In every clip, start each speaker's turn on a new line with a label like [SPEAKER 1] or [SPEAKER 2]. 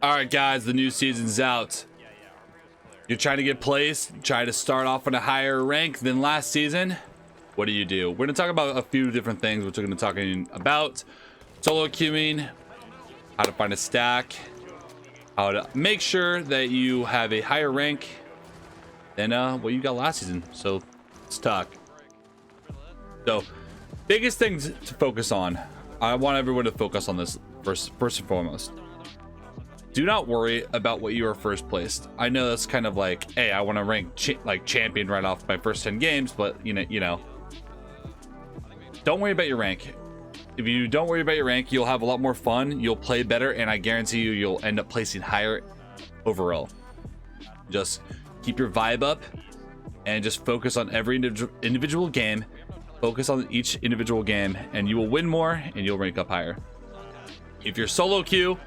[SPEAKER 1] All right, guys, the new season's out. You're trying to get placed, try to start off on a higher rank than last season. What do? We're going to talk about a few different things, which we're going to talk about solo queuing, how to find a stack, how to make sure that you have a higher rank than what you got last season. So let's talk. So biggest things to focus on. I want everyone to focus on this first and foremost. Do not worry about what you are first placed. I know that's kind of like, hey, I want to rank champion right off my first 10 games, but you know, don't worry about your rank. If you don't worry about your rank, you'll have a lot more fun, you'll play better, and I guarantee you'll end up placing higher overall. Just keep your vibe up and just focus on every individual game. Focus on each individual game and you will win more and you'll rank up higher. If you're solo queue,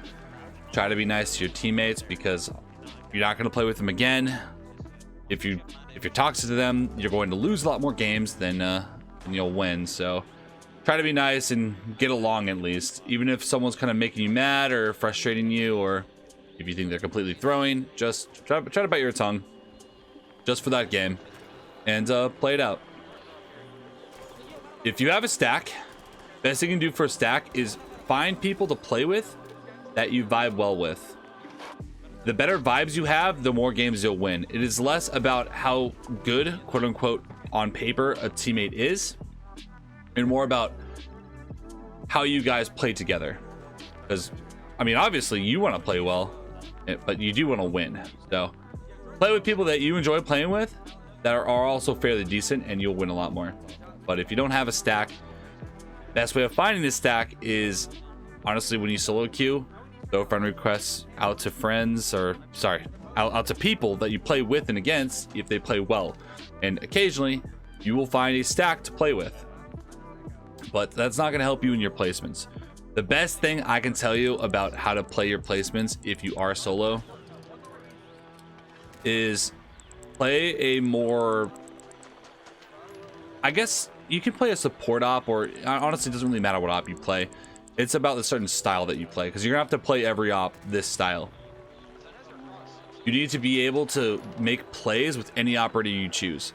[SPEAKER 1] try to be nice to your teammates because you're not going to play with them again. If you're toxic to them, you're going to lose a lot more games than you'll win. So try to be nice and get along at least. Even if someone's kind of making you mad or frustrating you, or if you think they're completely throwing, just try to bite your tongue just for that game and play it out. If you have a stack, best thing you can do for a stack is find people to play with that you vibe well with. The better vibes you have, the more games you'll win. It is less about how good, quote unquote, on paper a teammate is, and more about how you guys play together. Because, I mean, obviously you want to play well, but you do want to win. So play with people that you enjoy playing with that are also fairly decent, and you'll win a lot more. But if you don't have a stack, best way of finding this stack is honestly when you solo queue, throw friend requests out to friends, or sorry, out to people that you play with and against if they play well. And occasionally you will find a stack to play with, but that's not going to help you in your placements. The best thing I can tell you about how to play your placements if you are solo is play a more, I guess you can play a support op, or honestly it doesn't really matter what op you play. It's about the certain style that you play, because you're gonna have to play every op this style. You need to be able to make plays with any operator you choose.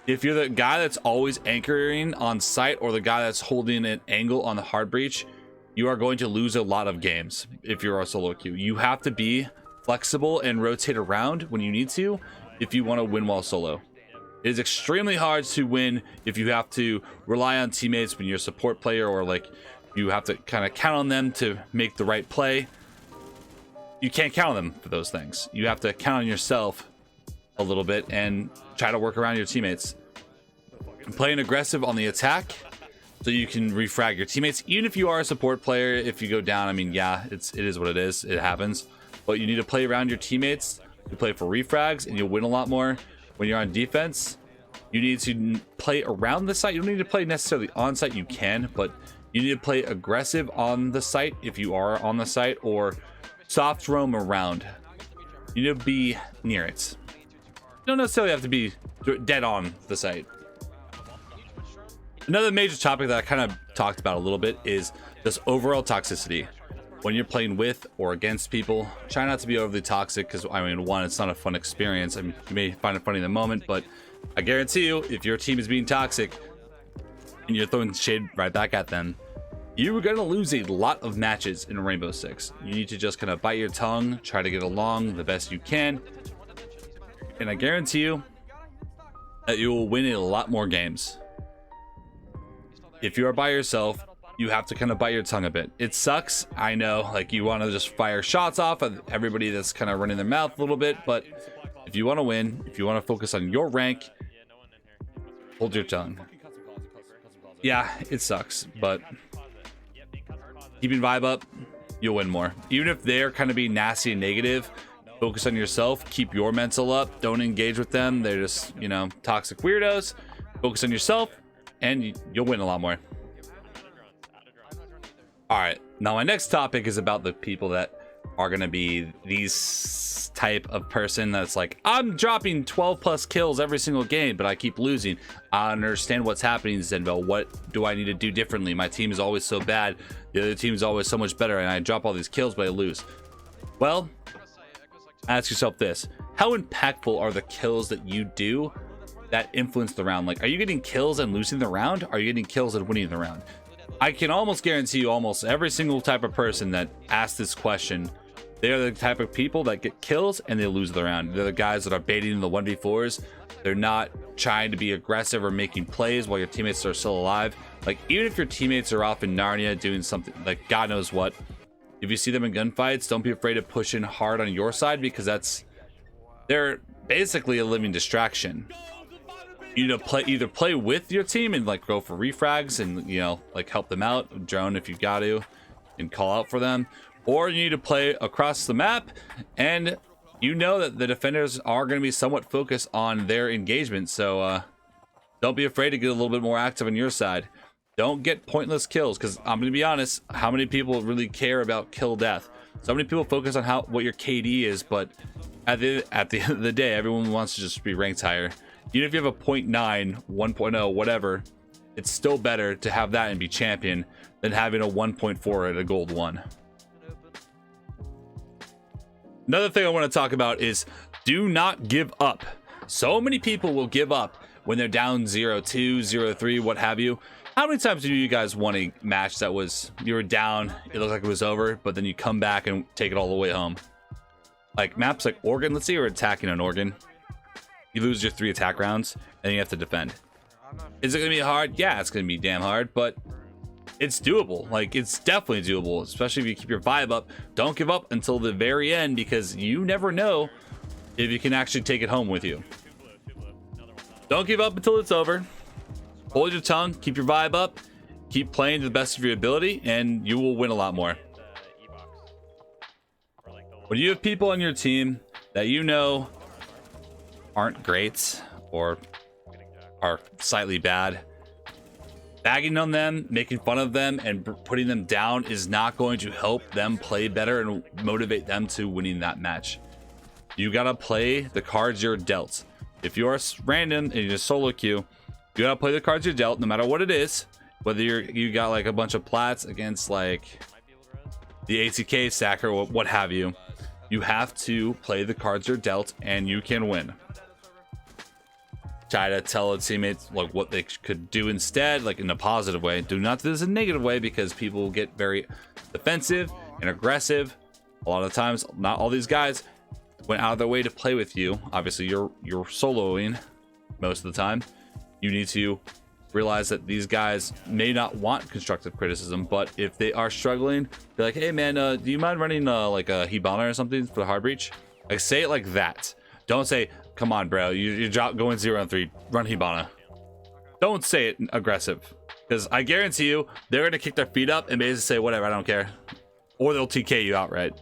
[SPEAKER 1] If you're the guy that's always anchoring on site, or the guy that's holding an angle on the hard breach, you are going to lose a lot of games if you're a solo queue. You have to be flexible and rotate around when you need to if you want to win while solo. It is extremely hard to win if you have to rely on teammates when you're a support player, or like you have to kind of count on them to make the right play. You can't count on them for those things. You have to count on yourself a little bit and try to work around your teammates. Playing aggressive on the attack so you can refrag your teammates. Even if you are a support player, if you go down, I mean, yeah, it is what it is. It happens. But you need to play around your teammates. You play for refrags and you'll win a lot more. When you're on defense, you need to play around the site. You don't need to play necessarily on site. You can, but you need to play aggressive on the site if you are on the site, or soft roam around. You need to be near it. You don't necessarily have to be dead on the site. Another major topic that I kind of talked about a little bit is this overall toxicity. When you're playing with or against people, try not to be overly toxic, because I mean, one, it's not a fun experience. I mean, you may find it funny in the moment, but I guarantee you, if your team is being toxic and you're throwing shade right back at them, you're going to lose a lot of matches in Rainbow Six. You need to just kind of bite your tongue, try to get along the best you can, and I guarantee you that you will win a lot more games. If you are by yourself, you have to kind of bite your tongue a bit. It sucks, I know, like you want to just fire shots off at everybody that's kind of running their mouth a little bit, but if you want to win, if you want to focus on your rank, hold your tongue. Yeah, it sucks, but keeping vibe up, you'll win more. Even if they're kind of being nasty and negative, focus on yourself, keep your mental up, don't engage with them. They're just, you know, toxic weirdos. Focus on yourself and you'll win a lot more. All right, now my next topic is about the people that are going to be these type of person that's like, I'm dropping 12 plus kills every single game, but I keep losing. I understand what's happening, SenVale. What do I need to do differently? My team is always so bad. The other team is always so much better, and I drop all these kills, but I lose. Well, ask yourself this: how impactful are the kills that you do that influence the round? Like, are you getting kills and losing the round? Are you getting kills and winning the round? I can almost guarantee you almost every single type of person that asks this question, they are the type of people that get kills and they lose the round. They're the guys that are baiting the 1v4s. They're not trying to be aggressive or making plays while your teammates are still alive. Like, even if your teammates are off in Narnia doing something like God knows what, if you see them in gunfights, don't be afraid to push in hard on your side, because they're basically a living distraction. You know, either play with your team and like go for refrags and, you know, like help them out, drone if you got to, and call out for them, or you need to play across the map, and you know that the defenders are going to be somewhat focused on their engagement. So don't be afraid to get a little bit more active on your side. Don't get pointless kills, because I'm going to be honest, how many people really care about kill death? So many people focus on what your KD is, but at the end of the day, everyone wants to just be ranked higher. Even if you have a 0.9, 1.0, whatever, it's still better to have that and be champion than having a 1.4 at a gold 1. Another thing I want to talk about is do not give up. So many people will give up when they're down 0-2, 0-3, what have you. How many times do you guys won a match that was, you were down, it looked like it was over, but then you come back and take it all the way home? Like maps like Oregon, let's say you're attacking on Oregon. You lose your 3 attack rounds, and you have to defend. Is it going to be hard? Yeah, it's going to be damn hard, but it's doable. Like, it's definitely doable, especially if you keep your vibe up. Don't give up until the very end, because you never know if you can actually take it home with you. Don't give up until it's over. Hold your tongue, keep your vibe up, keep playing to the best of your ability, and you will win a lot more. When you have people on your team that you know aren't great or are slightly bad, bagging on them, making fun of them, and putting them down is not going to help them play better and motivate them to winning that match. You gotta play the cards you're dealt. If you're random and you just solo queue, you gotta play the cards you're dealt, no matter what it is. Whether you got like a bunch of plats against like the ATK stack or what have you, you have to play the cards you're dealt, and you can win. Try to tell a teammate like what they could do instead, like in a positive way. Do not do this in a negative way, because people will get very defensive and aggressive. A lot of times, not all these guys went out of their way to play with you. Obviously, you're soloing most of the time. You need to realize that these guys may not want constructive criticism, but if they are struggling, they're like, hey man, do you mind running like a Hibana or something for the hard breach? Like, say it like that. Don't say, come on bro, you're going 0-3, run Hibana. Don't say it aggressive, because I guarantee you they're going to kick their feet up and basically say whatever, I don't care, or they'll TK you outright.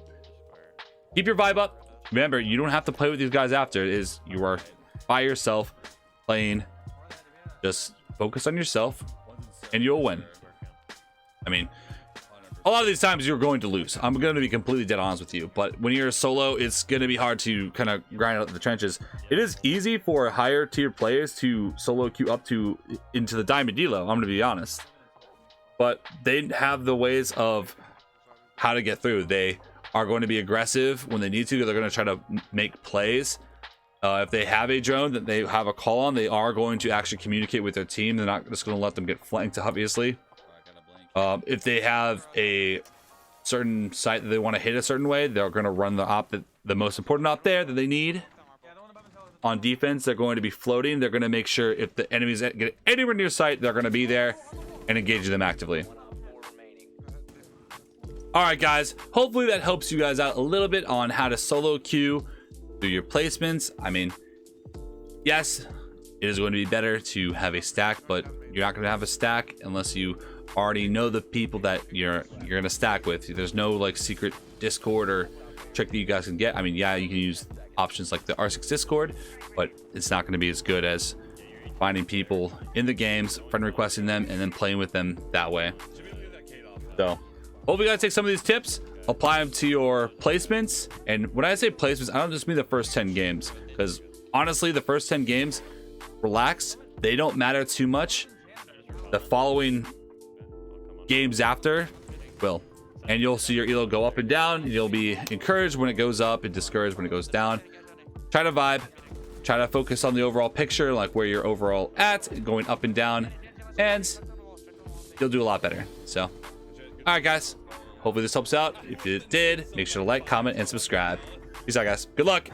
[SPEAKER 1] Keep your vibe up. Remember, you don't have to play with these guys after. You are by yourself playing. Just focus on yourself and you'll win. I mean, a lot of these times you're going to lose. I'm going to be completely dead honest with you, but when you're a solo, it's going to be hard to kind of grind out the trenches. It is easy for higher tier players to solo queue up into the diamond elo, I'm going to be honest, but they have the ways of how to get through. They are going to be aggressive when they need to. They're going to try to make plays. If they have a drone that they have a call on, they are going to actually communicate with their team. They're not just going to let them get flanked, obviously. If they have a certain site that they want to hit a certain way, they're going to run the most important op there that they need. On defense, they're going to be floating. They're going to make sure if the enemies get anywhere near site, they're going to be there and engage them actively. All right, guys. Hopefully that helps you guys out a little bit on how to solo queue, do your placements. I mean, yes, it is going to be better to have a stack, but you're not going to have a stack unless you already know the people that you're going to stack with. There's no like secret Discord or trick that you guys can get. I mean, yeah, you can use options like the R6 Discord, but it's not going to be as good as finding people in the games, friend requesting them, and then playing with them that way. So hopefully you guys take some of these tips, apply them to your placements. And when I say placements, I don't just mean the first 10 games, because honestly, the first 10 games, relax, they don't matter too much. The following games after will. and you'll see your elo go up and down. You'll be encouraged when it goes up and discouraged when it goes down. Try to vibe, try to focus on the overall picture, like where you're overall at, going up and down, and you'll do a lot better. So, all right, guys. Hopefully this helps out. If it did, make sure to like, comment, and subscribe. Peace out, guys. Good luck.